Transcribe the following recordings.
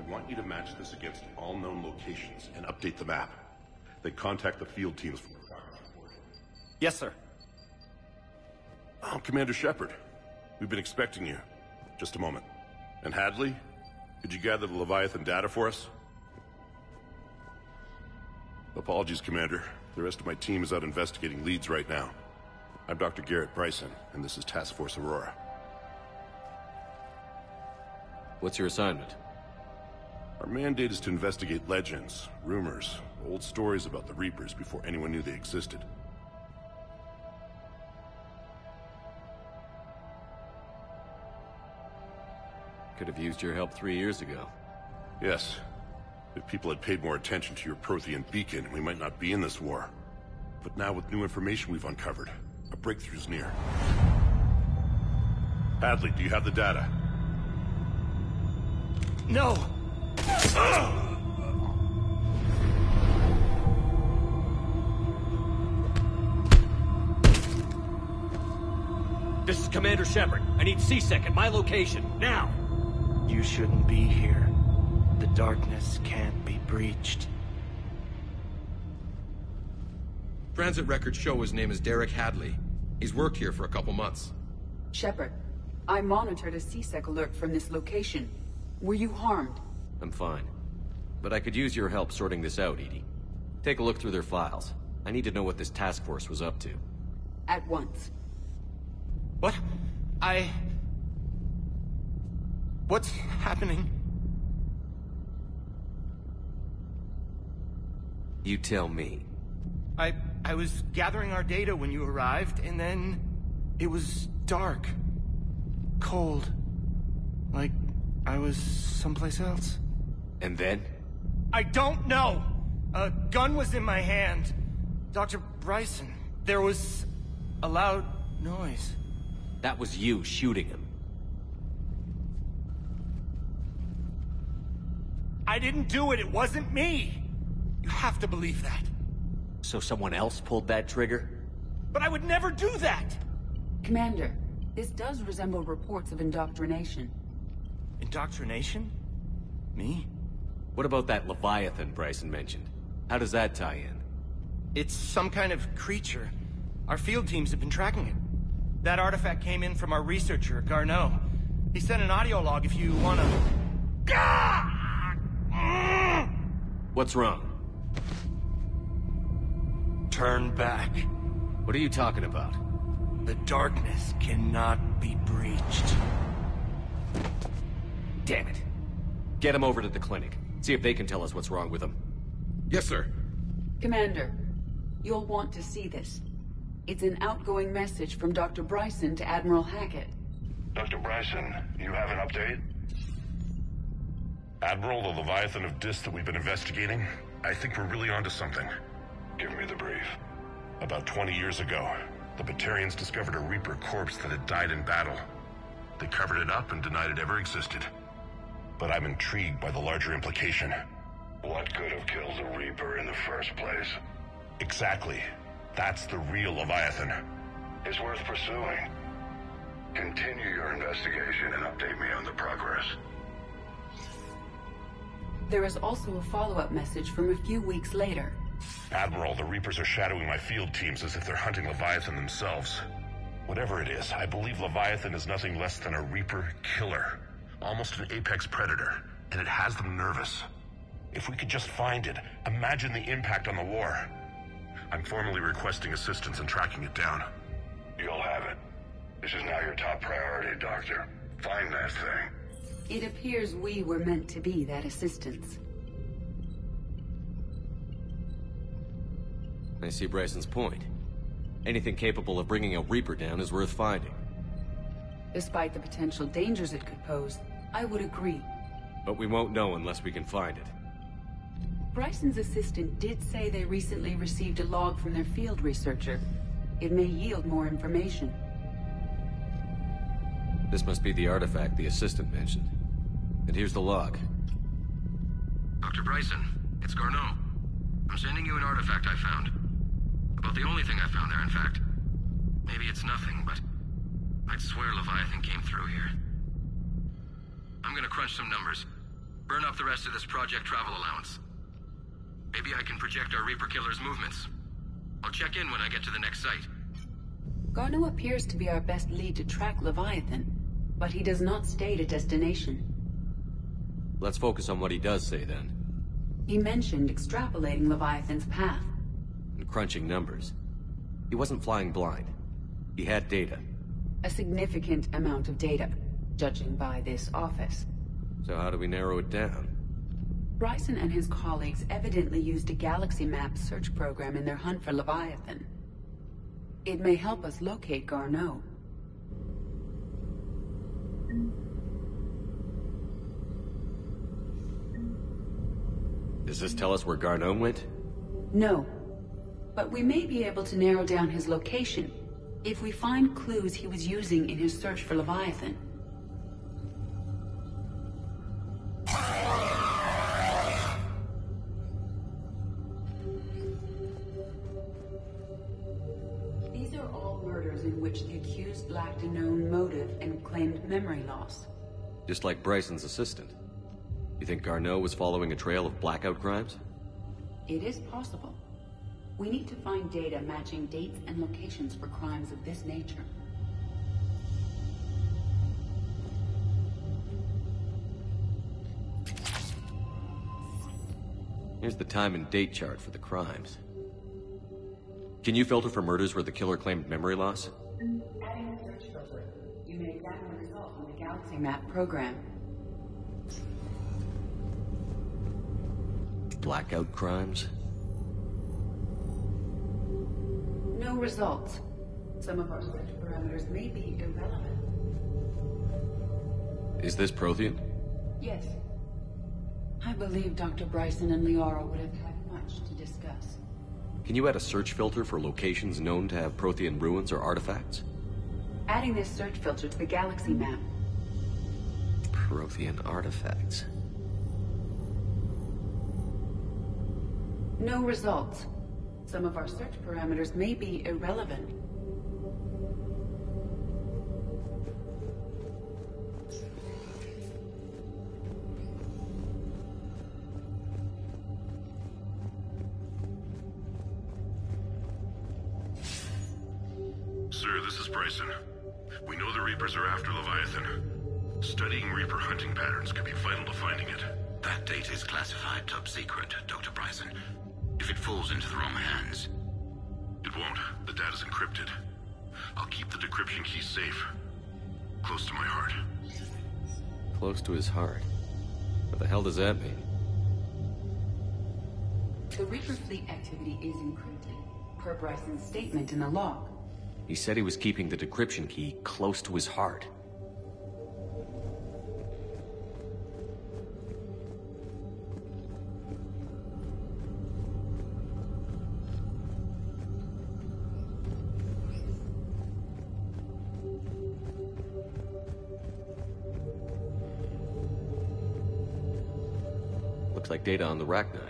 want you to match this against all known locations and update the map. Then contact the field teams for progress report. Yes, sir. Oh, Commander Shepard. We've been expecting you. Just a moment. And Hadley? Could you gather the Leviathan data for us? Apologies, Commander. The rest of my team is out investigating leads right now. I'm Dr. Garrett Bryson, and this is Task Force Aurora. What's your assignment? Our mandate is to investigate legends, rumors, old stories about the Reapers before anyone knew they existed. Could have used your help 3 years ago. Yes. If people had paid more attention to your Prothean beacon, we might not be in this war. But now with new information we've uncovered, a breakthrough's near. Hadley, do you have the data? No! This is Commander Shepard. I need C-Sec at my location, now! You shouldn't be here. The darkness can't be breached. Transit records show his name is Derek Hadley. He's worked here for a couple months. Shepard, I monitored a C-Sec alert from this location. Were you harmed? I'm fine. But I could use your help sorting this out, EDI. Take a look through their files. I need to know what this task force was up to. At once. What? What's happening? You tell me. I was gathering our data when you arrived, and then it was dark. Cold. Like I was someplace else. And then? I don't know! A gun was in my hand. Dr. Bryson, there was a loud noise. That was you shooting him. I didn't do it, it wasn't me! You have to believe that. So someone else pulled that trigger? But I would never do that! Commander, this does resemble reports of indoctrination. Indoctrination? Me? What about that Leviathan Bryson mentioned? How does that tie in? It's some kind of creature. Our field teams have been tracking it. That artifact came in from our researcher, Garneau. He sent an audio log if you wanna... What's wrong? Turn back. What are you talking about? The darkness cannot be breached. Damn it. Get him over to the clinic. See if they can tell us what's wrong with him. Yes, sir. Commander, you'll want to see this. It's an outgoing message from Dr. Bryson to Admiral Hackett. Dr. Bryson, you have an update? Admiral, the Leviathan of Dis that we've been investigating, I think we're really onto something. Give me the brief. About 20 years ago, the Batarians discovered a Reaper corpse that had died in battle. They covered it up and denied it ever existed. But I'm intrigued by the larger implication. What could have killed the Reaper in the first place? Exactly. That's the real Leviathan. It's worth pursuing. Continue your investigation and update me on the progress. There is also a follow-up message from a few weeks later. Admiral, the Reapers are shadowing my field teams as if they're hunting Leviathan themselves. Whatever it is, I believe Leviathan is nothing less than a Reaper killer. Almost an apex predator, and it has them nervous. If we could just find it, imagine the impact on the war. I'm formally requesting assistance in tracking it down. You'll have it. This is now your top priority, Doctor. Find that thing. It appears we were meant to be that assistance. I see Bryson's point. Anything capable of bringing a Reaper down is worth finding. Despite the potential dangers it could pose, I would agree. But we won't know unless we can find it. Bryson's assistant did say they recently received a log from their field researcher. It may yield more information. This must be the artifact the assistant mentioned. And here's the log. Dr. Bryson, it's Garneau. I'm sending you an artifact I found. About the only thing I found there, in fact. Maybe it's nothing, but I'd swear Leviathan came through here. I'm gonna crunch some numbers. Burn up the rest of this Project Travel allowance. Maybe I can project our Reaper Killer's movements. I'll check in when I get to the next site. Garneau appears to be our best lead to track Leviathan, but he does not state a destination. Let's focus on what he does say, then. He mentioned extrapolating Leviathan's path. And crunching numbers. He wasn't flying blind. He had data. A significant amount of data, judging by this office. So how do we narrow it down? Bryson and his colleagues evidently used a galaxy map search program in their hunt for Leviathan. It may help us locate Garneau. Does this tell us where Garneau went? No. But we may be able to narrow down his location if we find clues he was using in his search for Leviathan. These are all murders in which the accused lacked a known motive and claimed memory loss. Just like Bryson's assistant. You think Garneau was following a trail of blackout crimes? It is possible. We need to find data matching dates and locations for crimes of this nature. Here's the time and date chart for the crimes. Can you filter for murders where the killer claimed memory loss? Adding a search filter, you may examine the result on the Galaxy Map program. Blackout crimes? No results. Some of our search parameters may be irrelevant. Is this Prothean? Yes. I believe Dr. Bryson and Liara would have had much to discuss. Can you add a search filter for locations known to have Prothean ruins or artifacts? Adding this search filter to the Galaxy Map. Prothean artifacts. No results. Some of our search parameters may be irrelevant. Sir, this is Bryson. We know the Reapers are after Leviathan. Studying Reaper hunting patterns could be vital to finding it. That data is classified top secret, Dr. Bryson. If it falls into the wrong hands... It won't. The data's encrypted. I'll keep the decryption key safe. Close to my heart. Close to his heart. What the hell does that mean? The Reaper fleet activity is encrypted, per Bryson's statement in the log. He said he was keeping the decryption key close to his heart. Looks like data on the Rachni.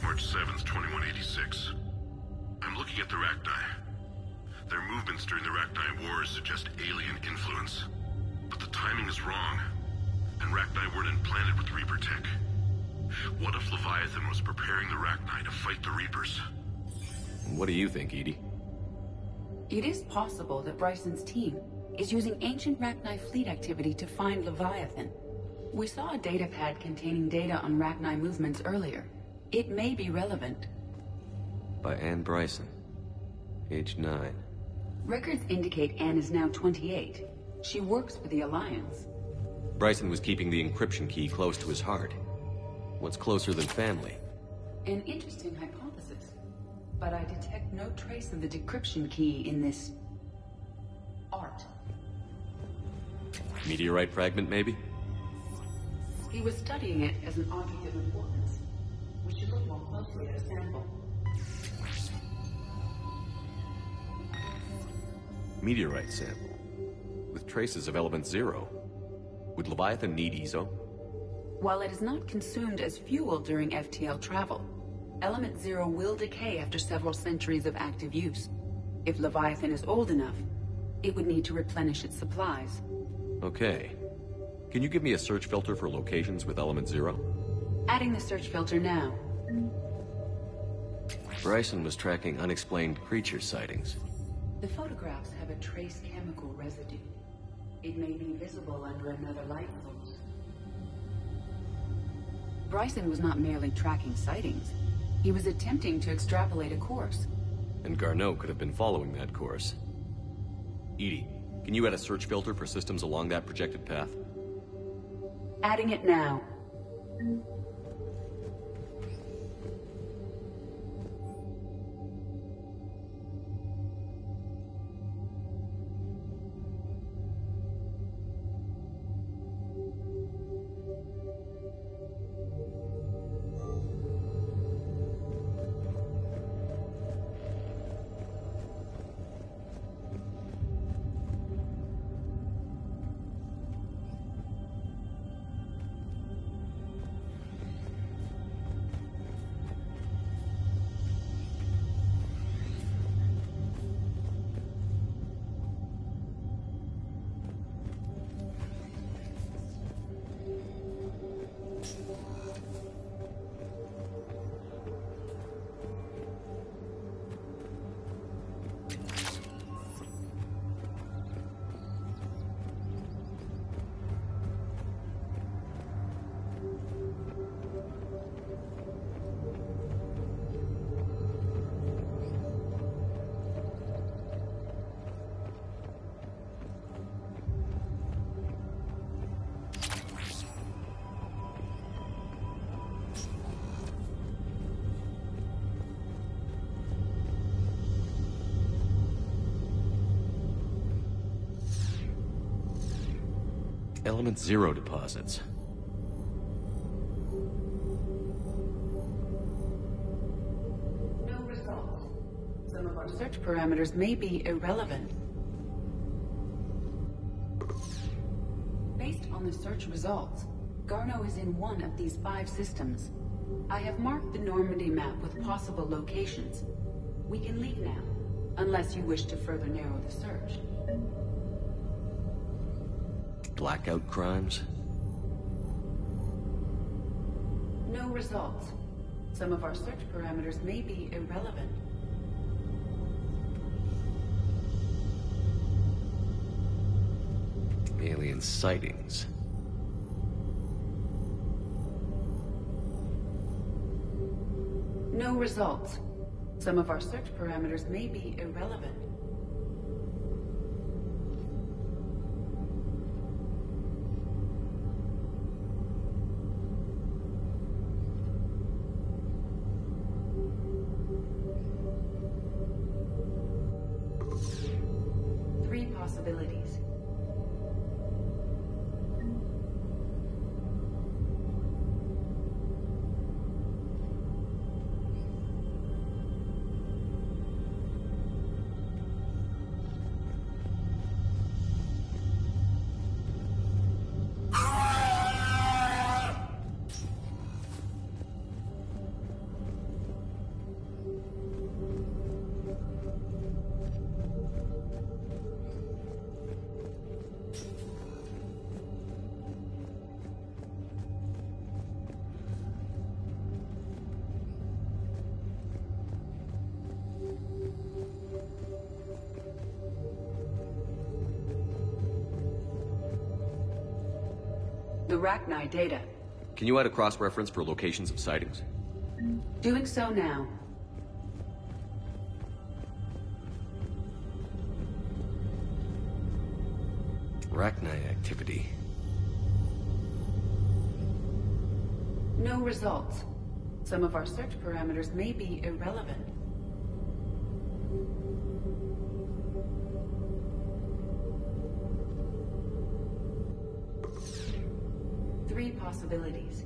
March 7th, 2186. I'm looking at the Rachni. Their movements during the Rachni Wars suggest alien influence. But the timing is wrong, and Rachni weren't implanted with Reaper tech. What if Leviathan was preparing the Rachni to fight the Reapers? What do you think, Edie? It is possible that Bryson's team is using ancient Rachni fleet activity to find Leviathan. We saw a data pad containing data on Rachni movements earlier. It may be relevant. By Anne Bryson. Age 9. Records indicate Anne is now 28. She works for the Alliance. Bryson was keeping the encryption key close to his heart. What's closer than family? An interesting hypothesis. But I detect no trace of the decryption key in this... art. Meteorite fragment, maybe? He was studying it as an object of importance. We should look more closely at a sample. Meteorite sample. With traces of element 0. Would Leviathan need ESO? While it is not consumed as fuel during FTL travel, element 0 will decay after several centuries of active use. If Leviathan is old enough, it would need to replenish its supplies. Okay. Can you give me a search filter for locations with element 0? Adding the search filter now. Bryson was tracking unexplained creature sightings. The photographs have a trace chemical residue. It may be visible under another light source. Bryson was not merely tracking sightings. He was attempting to extrapolate a course. And Garneau could have been following that course. EDI, can you add a search filter for systems along that projected path? Adding it now. Element 0 deposits. No results. Some of our search parameters may be irrelevant. Based on the search results, Garneau is in one of these 5 systems. I have marked the Normandy map with possible locations. We can leave now, unless you wish to further narrow the search. Blackout crimes? No results. Some of our search parameters may be irrelevant. Alien sightings. No results. Some of our search parameters may be irrelevant. Possibilities. The Rachni data. Can you add a cross-reference for locations of sightings? Doing so now. Rachni activity. No results. Some of our search parameters may be irrelevant. Three possibilities.